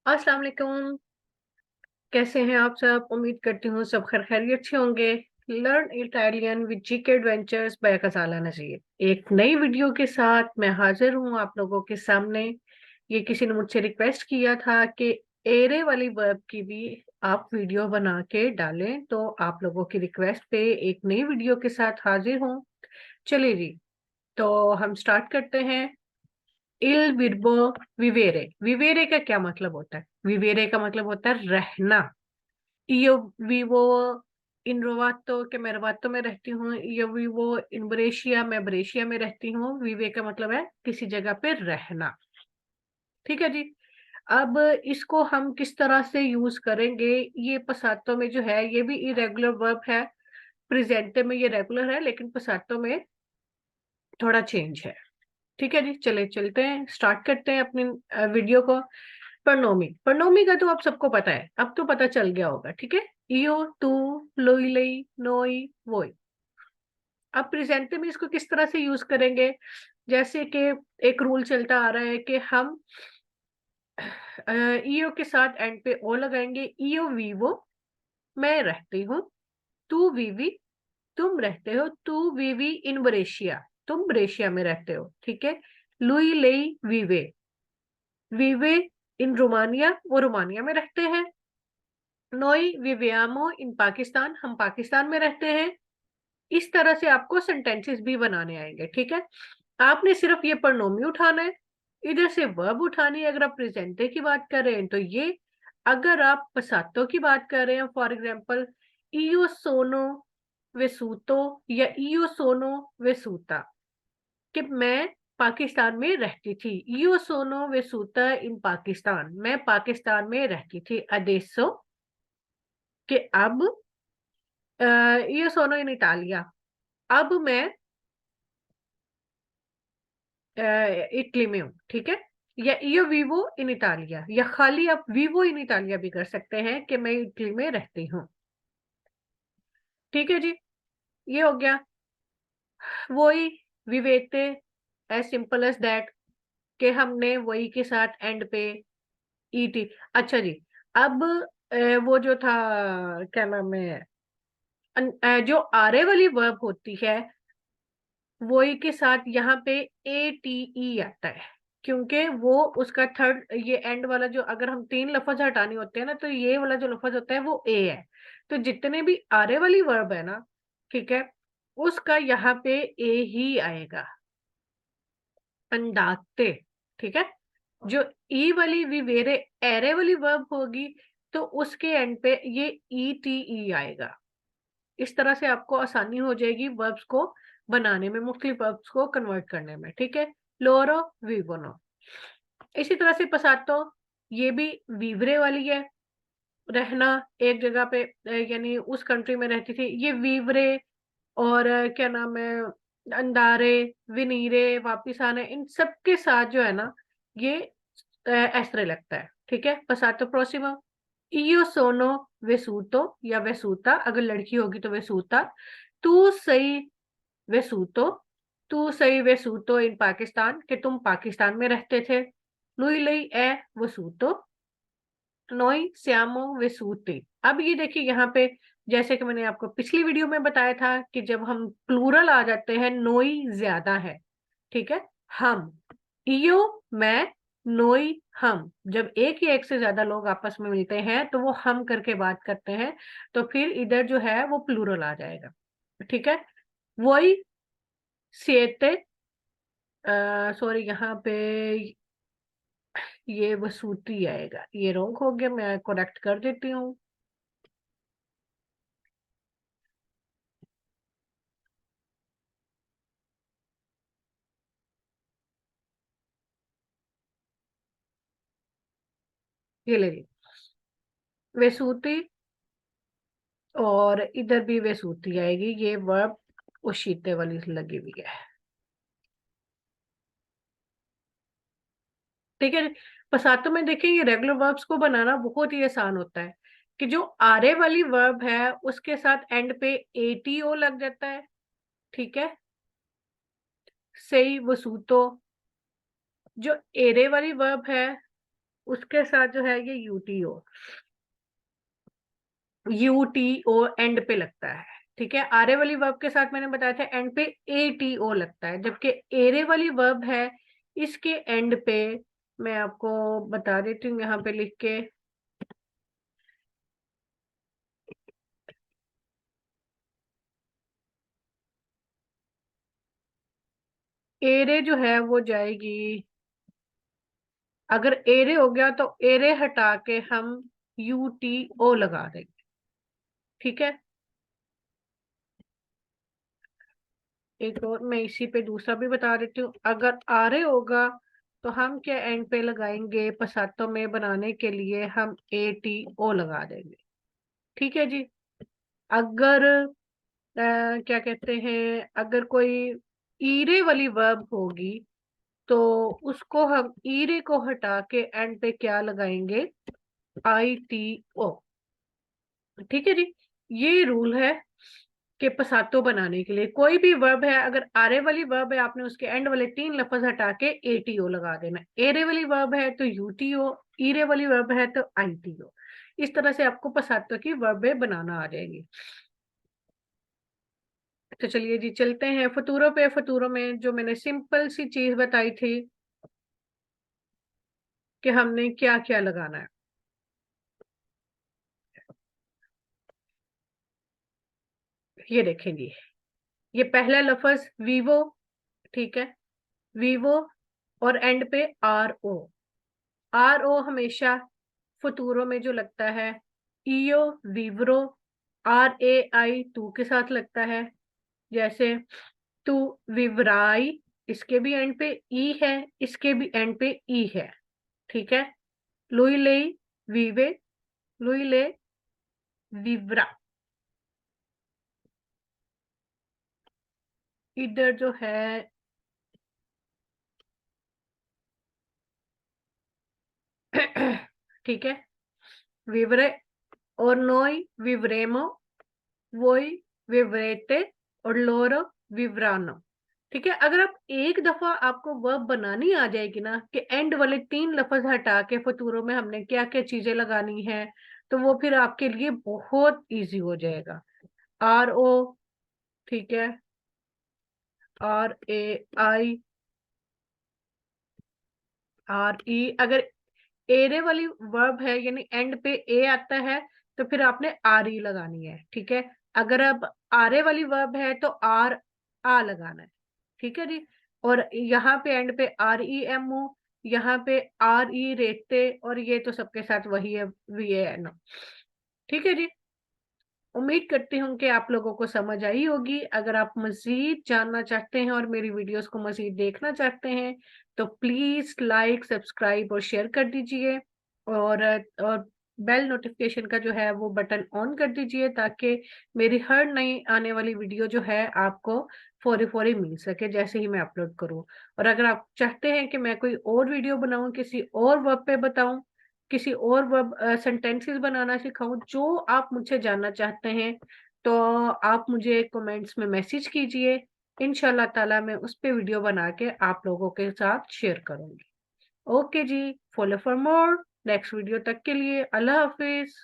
अस्सलाम वालेकुम। कैसे हैं आप सब? उम्मीद करती हूँ सब खैर खैरियत से होंगे। Learn Italian with GK adventures by Khasala Nazir एक नई वीडियो के साथ मैं हाजिर हूँ आप लोगों के सामने। ये किसी ने मुझसे रिक्वेस्ट किया था कि एरे वाली वर्ब की भी आप वीडियो बना के डालें, तो आप लोगों की रिक्वेस्ट पे एक नई वीडियो के साथ हाजिर हूँ। चलिए जी, तो हम स्टार्ट करते हैं। इल विर्बो विवेरे। विवेरे का क्या मतलब होता है? विवेरे का मतलब होता है रहना। io vivo in Rovato के मैं रवातो में रहती हूँ। io vivo in Brescia, मैं ब्रेशिया में रहती हूँ। विवे का मतलब है किसी जगह पे रहना। ठीक है जी। अब इसको हम किस तरह से यूज करेंगे? ये पसातो में जो है ये भी इरेगुलर वर्ब है। प्रेजेंटे में ये रेगुलर है, लेकिन पसातो में थोड़ा चेंज है। ठीक है जी, चले चलते हैं, स्टार्ट करते हैं अपनी वीडियो को। प्रोनोमी। प्रोनोमी का तो आप सबको पता है, अब तो पता चल गया होगा। ठीक है, इयो, तू, लोई, लई, नोई, वोई। अब प्रेजेंट में इसको किस तरह से यूज करेंगे? जैसे कि एक रूल चलता आ रहा है कि हम ईओ के साथ एंड पे ओ लगाएंगे। ईओ वीवो, मैं रहती हूँ। तू वीवी, तुम रहते हो। तू वीवी इन ब्रेशिया, तुम ब्रेशिया में रहते हो। ठीक है। लुई लेई वीवे, वीवे इन रोमानिया, वो रोमानिया में रहते हैं। नोई विवियामो इन पाकिस्तान, हम पाकिस्तान में रहते हैं। इस तरह से आपको सेंटेंसेस भी बनाने आएंगे। ठीक है, आपने सिर्फ ये प्रोनोमी उठाना है, इधर से वर्ब उठानी है। अगर आप प्रेजेंटे की बात कर रहे हैं तो ये, अगर आप पसातो की बात कर रहे हैं, फॉर एग्जाम्पल इयो सोनो वेसूतो या इयो सोनो वेसूता, कि मैं पाकिस्तान में रहती थी। इयो सोनो वेसूता इन पाकिस्तान, मैं पाकिस्तान में रहती थी। अदेसो, कि अब इयो सोनो इन इटालिया, अब मैं इटली में हूँ। ठीक है, या io vivo इन इटालिया, या खाली आप vivo इन इटालिया भी कर सकते हैं कि मैं इटली में रहती हूँ। ठीक है जी, ये हो गया। वही विवेते, एज सिंपल एज दैट, कि हमने वही के साथ एंड पे ईटी। अच्छा जी, अब वो जो था, क्या नाम है, जो आरे वाली वर्ब होती है, वही के साथ यहाँ पे ए टी ई आता है, क्योंकि वो उसका थर्ड, ये एंड वाला जो, अगर हम तीन लफ्ज हटाने होते हैं ना, तो ये वाला जो लफ्ज होता है वो ए है। तो जितने भी आरे वाली वर्ब है ना, ठीक है, उसका यहाँ पे ए ही आएगा। अंडाते। ठीक है, जो ई वाली विवेरे एरे वाली वर्ब होगी, तो उसके एंड पे ये ई टी ई आएगा। इस तरह से आपको आसानी हो जाएगी वर्ब्स को बनाने में, मुख्तलिफ वर्ब्स को कन्वर्ट करने में। ठीक है, लोरो विवोनो। इसी तरह से पसातो, ये भी वीवरे वाली है। रहना एक जगह पे, यानी उस कंट्री में रहती थी, ये वीवरे। और क्या नाम है, अंदारे, विनीरे, वापिस आने, इन सब के साथ जो है ना, ये एस्ट्रे लगता है। ठीक है, पसातो प्रोसिमो। इयो सोनो वेसूतो या वेसूता, अगर लड़की होगी तो वेसूता। तू सही वेसूतो, तू सही वेसूतो इन पाकिस्तान, कि तुम पाकिस्तान में रहते थे। लुई लई ए वसूतो, नोई श्यामो वेसूते। अब ये देखिए यहाँ पे, जैसे कि मैंने आपको पिछली वीडियो में बताया था कि जब हम प्लूरल आ जाते हैं, नोई ज्यादा है। ठीक है, हम, इयो मैं, नोई हम, जब एक या एक से ज्यादा लोग आपस में मिलते हैं तो वो हम करके बात करते हैं, तो फिर इधर जो है वो प्लूरल आ जाएगा। ठीक है, वही सिएते, सॉरी यहाँ पे ये वसूती आएगा, ये रॉन्ग हो गया, मैं करेक्ट कर देती हूँ। ये ले ली वेसूती, और इधर भी वेसूती आएगी। ये वर्ब उशीते वाली लगी हुई है। ठीक है, पसातो में देखिए, ये रेगुलर वर्ब्स को बनाना बहुत ही आसान होता है, कि जो आरे वाली वर्ब है उसके साथ एंड पे एटीओ लग जाता है। ठीक है, सही वसूतो। जो एरे वाली वर्ब है उसके साथ जो है ये यूटीओ, यूटीओ एंड पे लगता है। ठीक है, आरे वाली वर्ब के साथ मैंने बताया था एंड पे एटीओ लगता है, जबकि एरे वाली वर्ब है इसके एंड पे, मैं आपको बता देती हूँ यहाँ पे लिख के, एरे जो है वो जाएगी, अगर एरे हो गया तो एरे हटा के हम यूटीओ लगा देंगे। ठीक है, एक और मैं इसी पे दूसरा भी बता देती हूँ, अगर आरे होगा तो हम क्या एंड पे लगाएंगे, पसातों में बनाने के लिए हम एटीओ लगा देंगे। ठीक है जी। अगर क्या कहते हैं, अगर कोई ईरे वाली वर्ब होगी तो उसको हम ईरे को हटा के एंड पे क्या लगाएंगे, आईटीओ। ठीक है जी, ये रूल है कि पसातो बनाने के लिए कोई भी वर्ब है, अगर आरे वाली वर्ब है आपने उसके एंड वाले 3 लफ्ज हटा के एटीओ लगा देना, एरे वाली वर्ब है तो यूटीओ, ईरे वाली वर्ब है तो आईटीओ। इस तरह से आपको पसातो की वर्बें बनाना आ जाएगी। तो चलिए जी चलते हैं फतूरों पे। फतूरों में जो मैंने सिंपल सी चीज बताई थी कि हमने क्या क्या लगाना है, ये देखेंगे। ये पहला लफ्ज वीवो, ठीक है, वीवो, और एंड पे आर ओ। आर ओ हमेशा फतूरों में जो लगता है, ईओ, विवरो, आर ए आई टू के साथ लगता है। जैसे टू विवराई, इसके भी एंड पे ई है, इसके भी एंड पे ई है। ठीक है, लुई ले, वीवे, लुई ले, विवरा। इधर जो है ठीक है, विवरे और नोई विवरेमो, वोई विवरेटे, और लोरो विवरानो। ठीक है, अगर आप एक दफा आपको वर्ब बनानी आ जाएगी ना कि एंड वाले 3 लफ्ज हटा के फतूरों में हमने क्या क्या चीजें लगानी है, तो वो फिर आपके लिए बहुत इजी हो जाएगा। आर ओ, ठीक है, are A I, R E, अगर एरे वाली वर्ब है यानी एंड पे ए आता है तो फिर आपने आर ई लगानी है। ठीक है, अगर अब आरे वाली वर्ब है तो आर आ लगाना है। ठीक है जी, और यहाँ पे एंड पे आर ई एम ओ, यहाँ पे आर ई रेते, और ये तो सबके साथ वही है, वी ए एन। ठीक है जी, उम्मीद करती हूँ कि आप लोगों को समझ आई होगी। अगर आप मजीद जानना चाहते हैं और मेरी वीडियोस को मजीद देखना चाहते हैं तो प्लीज लाइक, सब्सक्राइब और शेयर कर दीजिए, और बेल नोटिफिकेशन का जो है वो बटन ऑन कर दीजिए, ताकि मेरी हर नई आने वाली वीडियो जो है आपको फौरी फौरी मिल सके जैसे ही मैं अपलोड करूँ। और अगर आप चाहते हैं कि मैं कोई और वीडियो बनाऊं, किसी और वर्ब पे बताऊं, किसी और वर्ब सेंटेंसेस बनाना सिखाऊं, जो आप मुझसे जानना चाहते हैं, तो आप मुझे कमेंट्स में मैसेज कीजिए। इंशाल्लाह ताला मैं उस पे वीडियो बना के आप लोगों के साथ शेयर करूंगी। ओके जी, follow for more. Next video तक के लिए अल्लाह हाफिज।